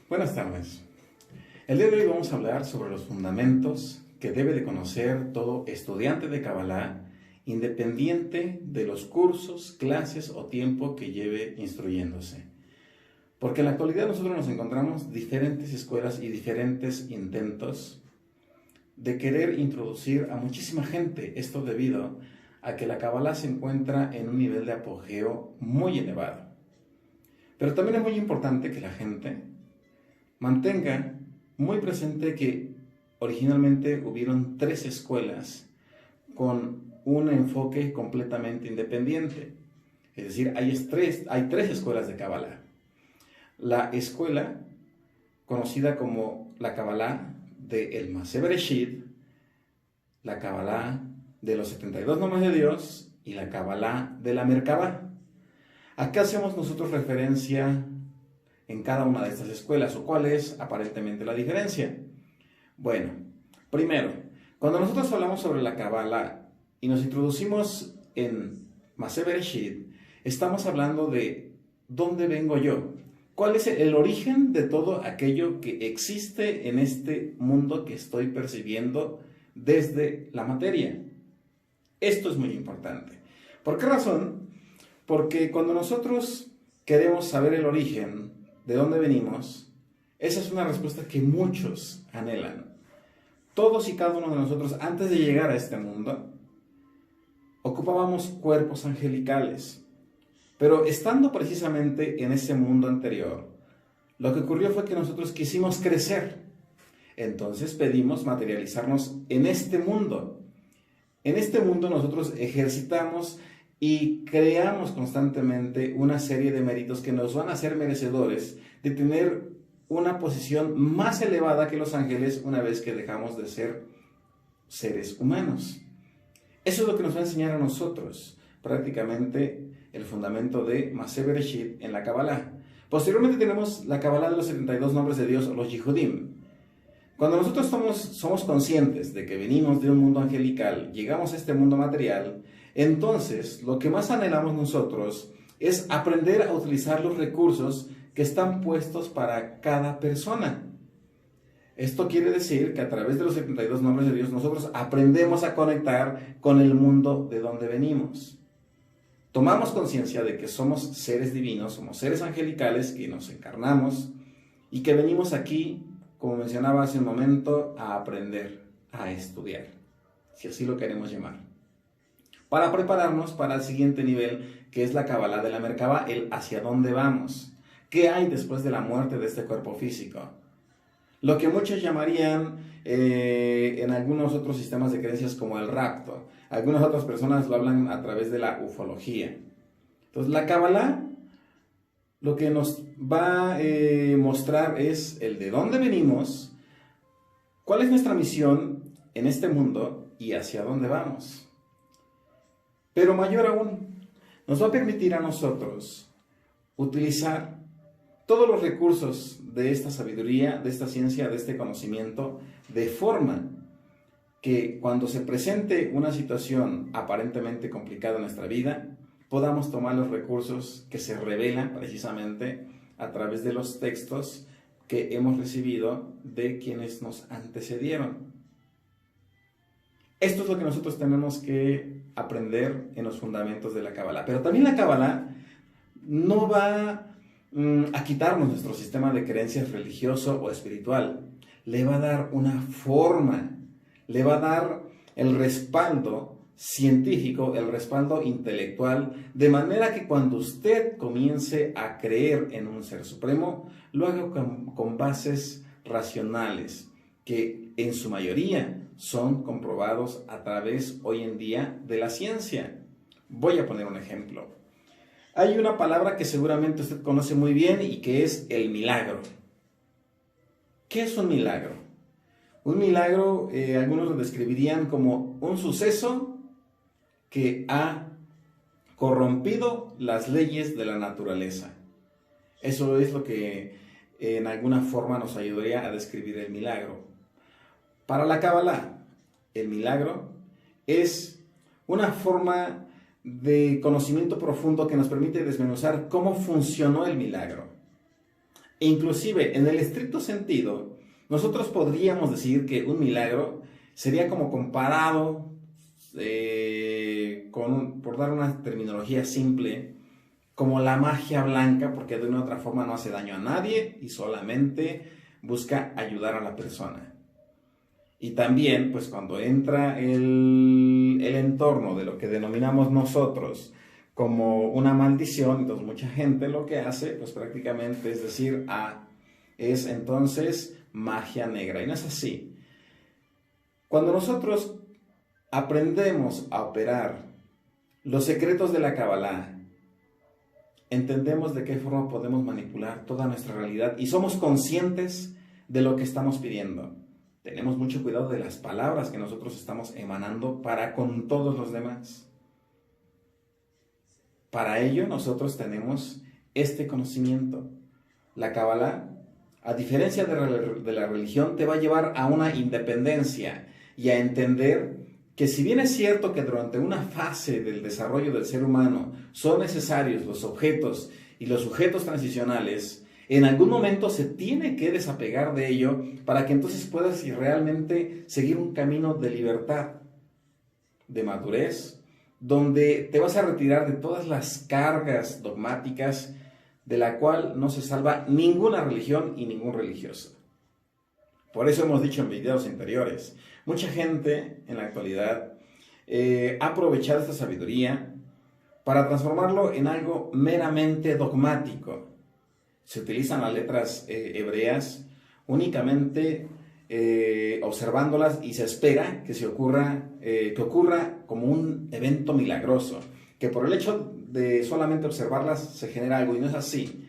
Buenas tardes. El día de hoy vamos a hablar sobre los fundamentos que debe de conocer todo estudiante de Kabbalah, independiente de los cursos, clases o tiempo que lleve instruyéndose. Porque en la actualidad nosotros nos encontramos diferentes escuelas y diferentes intentos de querer introducir a muchísima gente, esto debido a que la Kabbalah se encuentra en un nivel de apogeo muy elevado. Pero también es muy importante que la gente mantenga muy presente que originalmente hubieron 3 escuelas con un enfoque completamente independiente. Es decir, hay tres escuelas de Kabbalah. La escuela conocida como la Kabbalah de el Masé Bereshit, la Kabbalah de los 72 nombres de Dios y la Kabbalah de la Merkabah. ¿A qué hacemos nosotros referencia en cada una de estas escuelas o cuál es aparentemente la diferencia? Bueno, primero, cuando nosotros hablamos sobre la Kabbalah y nos introducimos en Masé Bereshit, estamos hablando de dónde vengo yo, cuál es el origen de todo aquello que existe en este mundo que estoy percibiendo desde la materia. Esto es muy importante. ¿Por qué razón? Porque cuando nosotros queremos saber el origen, de dónde venimos, esa es una respuesta que muchos anhelan. Todos y cada uno de nosotros, antes de llegar a este mundo, ocupábamos cuerpos angelicales. Pero estando precisamente en ese mundo anterior, lo que ocurrió fue que nosotros quisimos crecer. Entonces pedimos materializarnos en este mundo. En este mundo nosotros ejercitamos y creamos constantemente una serie de méritos que nos van a hacer merecedores de tener una posición más elevada que los ángeles una vez que dejamos de ser seres humanos. Eso es lo que nos va a enseñar a nosotros prácticamente el fundamento de Masé Bereshit en la Kabbalah. Posteriormente tenemos la Kabbalah de los 72 nombres de Dios o los Yihudim. Cuando nosotros somos conscientes de que venimos de un mundo angelical, llegamos a este mundo material, entonces lo que más anhelamos nosotros es aprender a utilizar los recursos que están puestos para cada persona. Esto quiere decir que a través de los 72 nombres de Dios nosotros aprendemos a conectar con el mundo de donde venimos. Tomamos conciencia de que somos seres divinos, somos seres angelicales que nos encarnamos y que venimos aquí, como mencionaba hace un momento, a aprender, a estudiar, si así lo queremos llamar, para prepararnos para el siguiente nivel, que es la Kabbalah de la Merkabah, el hacia dónde vamos, qué hay después de la muerte de este cuerpo físico. Lo que muchos llamarían en algunos otros sistemas de creencias como el rapto. Algunas otras personas lo hablan a través de la ufología. Entonces la Kabbalah lo que nos va a mostrar es el de dónde venimos, cuál es nuestra misión en este mundo y hacia dónde vamos. Pero mayor aún, nos va a permitir a nosotros utilizar todos los recursos de esta sabiduría, de esta ciencia, de este conocimiento, de forma que cuando se presente una situación aparentemente complicada en nuestra vida, podamos tomar los recursos que se revelan precisamente a través de los textos que hemos recibido de quienes nos antecedieron. Esto es lo que nosotros tenemos que aprender en los fundamentos de la Kabbalah. Pero también la Kabbalah no va a quitarnos nuestro sistema de creencias religioso o espiritual. Le va a dar una forma, le va a dar el respaldo científico, el respaldo intelectual, de manera que cuando usted comience a creer en un ser supremo, lo haga con bases racionales, que en su mayoría son comprobados a través hoy en día de la ciencia. Voy a poner un ejemplo. Hay una palabra que seguramente usted conoce muy bien y que es el milagro. ¿Qué es un milagro? Un milagro, algunos lo describirían como un suceso que ha corrompido las leyes de la naturaleza. Eso es lo que en alguna forma nos ayudaría a describir el milagro. Para la Kabbalah, el milagro es una forma de conocimiento profundo que nos permite desmenuzar cómo funcionó el milagro. E inclusive, en el estricto sentido, nosotros podríamos decir que un milagro sería como comparado, por dar una terminología simple, como la magia blanca, porque de una u otra forma no hace daño a nadie y solamente busca ayudar a la persona. Y también, pues cuando entra el entorno de lo que denominamos nosotros como una maldición, entonces mucha gente lo que hace, pues prácticamente es decir, es entonces magia negra. Y no es así. Cuando nosotros aprendemos a operar los secretos de la Kabbalah, entendemos de qué forma podemos manipular toda nuestra realidad y somos conscientes de lo que estamos pidiendo. Tenemos mucho cuidado de las palabras que nosotros estamos emanando para con todos los demás. Para ello nosotros tenemos este conocimiento. La Kabbalah, a diferencia de la religión, te va a llevar a una independencia y a entender que si bien es cierto que durante una fase del desarrollo del ser humano son necesarios los objetos y los sujetos transicionales, en algún momento se tiene que desapegar de ello para que entonces puedas realmente seguir un camino de libertad, de madurez, donde te vas a retirar de todas las cargas dogmáticas de la cual no se salva ninguna religión y ningún religioso. Por eso hemos dicho en videos anteriores, mucha gente en la actualidad ha aprovechado esta sabiduría para transformarlo en algo meramente dogmático. Se utilizan las letras hebreas únicamente observándolas y se espera que ocurra como un evento milagroso, que por el hecho de solamente observarlas se genera algo, y no es así.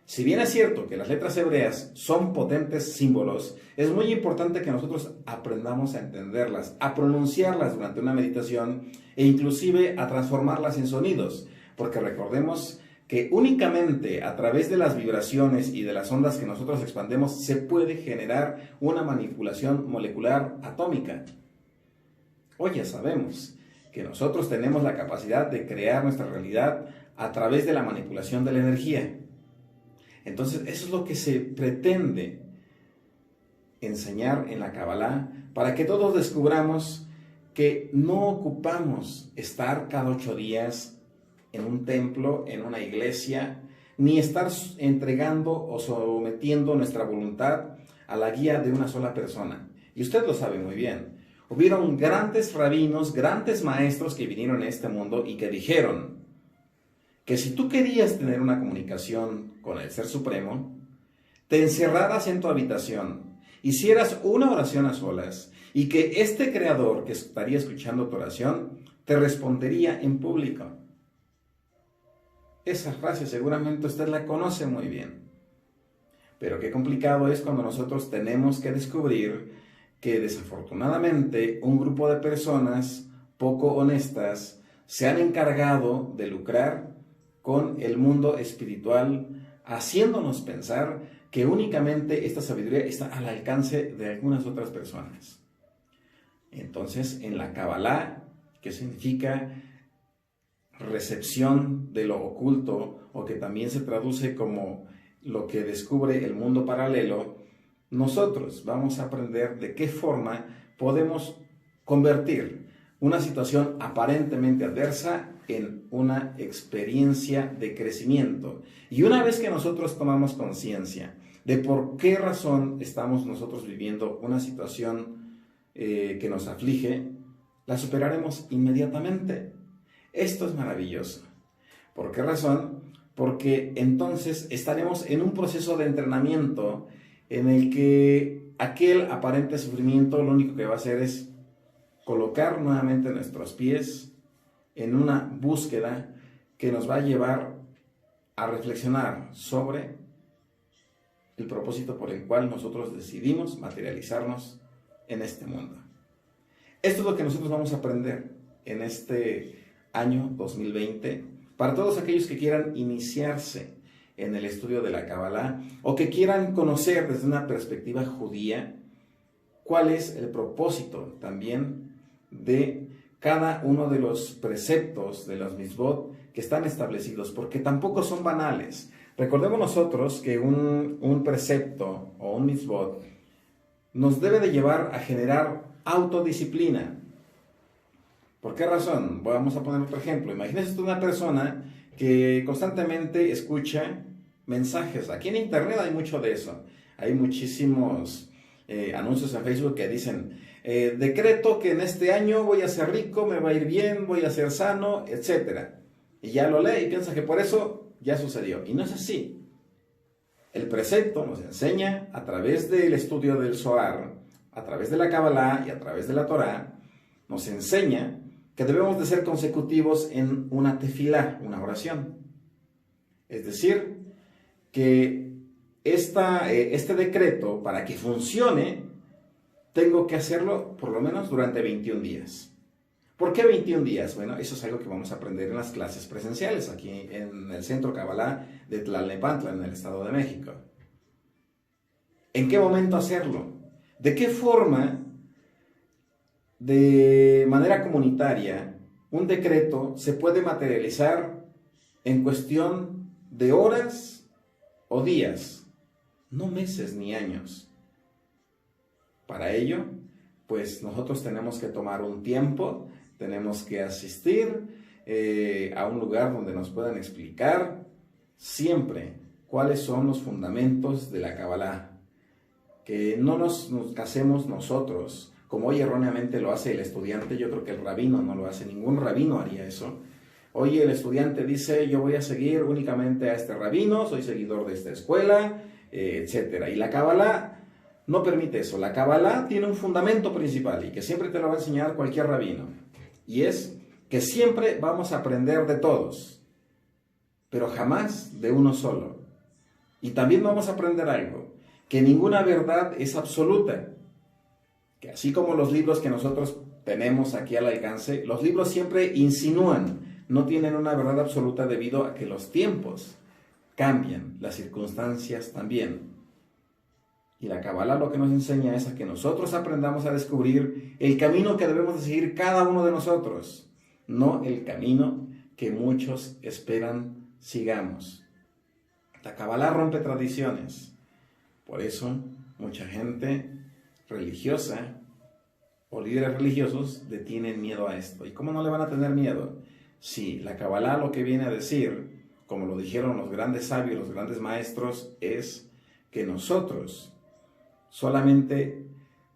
Si bien es cierto que las letras hebreas son potentes símbolos, es muy importante que nosotros aprendamos a entenderlas, a pronunciarlas durante una meditación e inclusive a transformarlas en sonidos, porque recordemos que únicamente a través de las vibraciones y de las ondas que nosotros expandemos se puede generar una manipulación molecular atómica. Hoy ya sabemos que nosotros tenemos la capacidad de crear nuestra realidad a través de la manipulación de la energía. Entonces, eso es lo que se pretende enseñar en la Kabbalah, para que todos descubramos que no ocupamos estar cada 8 días en un templo, en una iglesia, ni estar entregando o sometiendo nuestra voluntad a la guía de una sola persona. Y usted lo sabe muy bien. Hubieron grandes rabinos, grandes maestros que vinieron a este mundo y que dijeron que si tú querías tener una comunicación con el Ser Supremo, te encerraras en tu habitación, hicieras una oración a solas y que este Creador que estaría escuchando tu oración te respondería en público. Esa frase seguramente usted la conoce muy bien. Pero qué complicado es cuando nosotros tenemos que descubrir que desafortunadamente un grupo de personas poco honestas se han encargado de lucrar con el mundo espiritual, haciéndonos pensar que únicamente esta sabiduría está al alcance de algunas otras personas. Entonces, en la Kabbalah, que significa recepción de lo oculto, o que también se traduce como lo que descubre el mundo paralelo, nosotros vamos a aprender de qué forma podemos convertir una situación aparentemente adversa en una experiencia de crecimiento. Y una vez que nosotros tomamos conciencia de por qué razón estamos nosotros viviendo una situación que nos aflige, la superaremos inmediatamente. Esto es maravilloso. ¿Por qué razón? Porque entonces estaremos en un proceso de entrenamiento en el que aquel aparente sufrimiento lo único que va a hacer es colocar nuevamente nuestros pies en una búsqueda que nos va a llevar a reflexionar sobre el propósito por el cual nosotros decidimos materializarnos en este mundo. Esto es lo que nosotros vamos a aprender en este año 2020 para todos aquellos que quieran iniciarse en el estudio de la Kabbalah o que quieran conocer desde una perspectiva judía cuál es el propósito también de cada uno de los preceptos de los mitzvot que están establecidos, porque tampoco son banales, Recordemos nosotros que un precepto o un mitzvot nos debe de llevar a generar autodisciplina. ¿Por qué razón? Vamos a poner otro ejemplo. Imagínese una persona que constantemente escucha mensajes. Aquí en internet hay mucho de eso. Hay muchísimos anuncios en Facebook que dicen, decreto que en este año voy a ser rico, me va a ir bien, voy a ser sano, etc. Y ya lo lee y piensa que por eso ya sucedió. Y no es así. El precepto nos enseña a través del estudio del Zohar, a través de la Kabbalah y a través de la Torah, nos enseña que debemos de ser consecutivos en una tefilá, una oración. Es decir, que este decreto, para que funcione, tengo que hacerlo por lo menos durante 21 días. ¿Por qué 21 días? Bueno, eso es algo que vamos a aprender en las clases presenciales, aquí en el Centro Kabbalah de Tlalnepantla, en el Estado de México. ¿En qué momento hacerlo? ¿De qué forma, de manera comunitaria, un decreto se puede materializar en cuestión de horas o días, no meses ni años? Para ello, pues nosotros tenemos que tomar un tiempo, tenemos que asistir a un lugar donde nos puedan explicar siempre cuáles son los fundamentos de la Kabbalah. Que no nos casemos nosotros, como hoy erróneamente lo hace el estudiante. Yo creo que el rabino no lo hace, ningún rabino haría eso. Hoy el estudiante dice, yo voy a seguir únicamente a este rabino, soy seguidor de esta escuela, etc. Y la Kabbalah no permite eso. La Kabbalah tiene un fundamento principal y que siempre te lo va a enseñar cualquier rabino. Y es que siempre vamos a aprender de todos, pero jamás de uno solo. Y también vamos a aprender algo, que ninguna verdad es absoluta. Que así como los libros que nosotros tenemos aquí al alcance, los libros siempre insinúan, no tienen una verdad absoluta debido a que los tiempos cambian, las circunstancias también. Y la Kabbalah lo que nos enseña es a que nosotros aprendamos a descubrir el camino que debemos de seguir cada uno de nosotros, no el camino que muchos esperan sigamos. La Kabbalah rompe tradiciones. Por eso, mucha gente religiosa o líderes religiosos le tienen miedo a esto. ¿Y cómo no le van a tener miedo? Si la Kabbalah lo que viene a decir, como lo dijeron los grandes sabios, los grandes maestros, es que nosotros solamente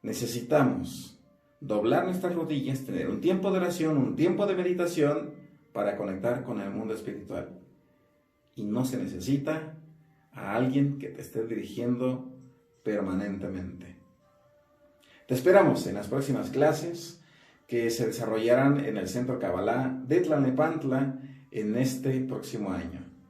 necesitamos doblar nuestras rodillas, tener un tiempo de oración, un tiempo de meditación para conectar con el mundo espiritual. Y no se necesita a alguien que te esté dirigiendo permanentemente. Te esperamos en las próximas clases que se desarrollarán en el Centro Kabbalah de Tlalnepantla en este próximo año.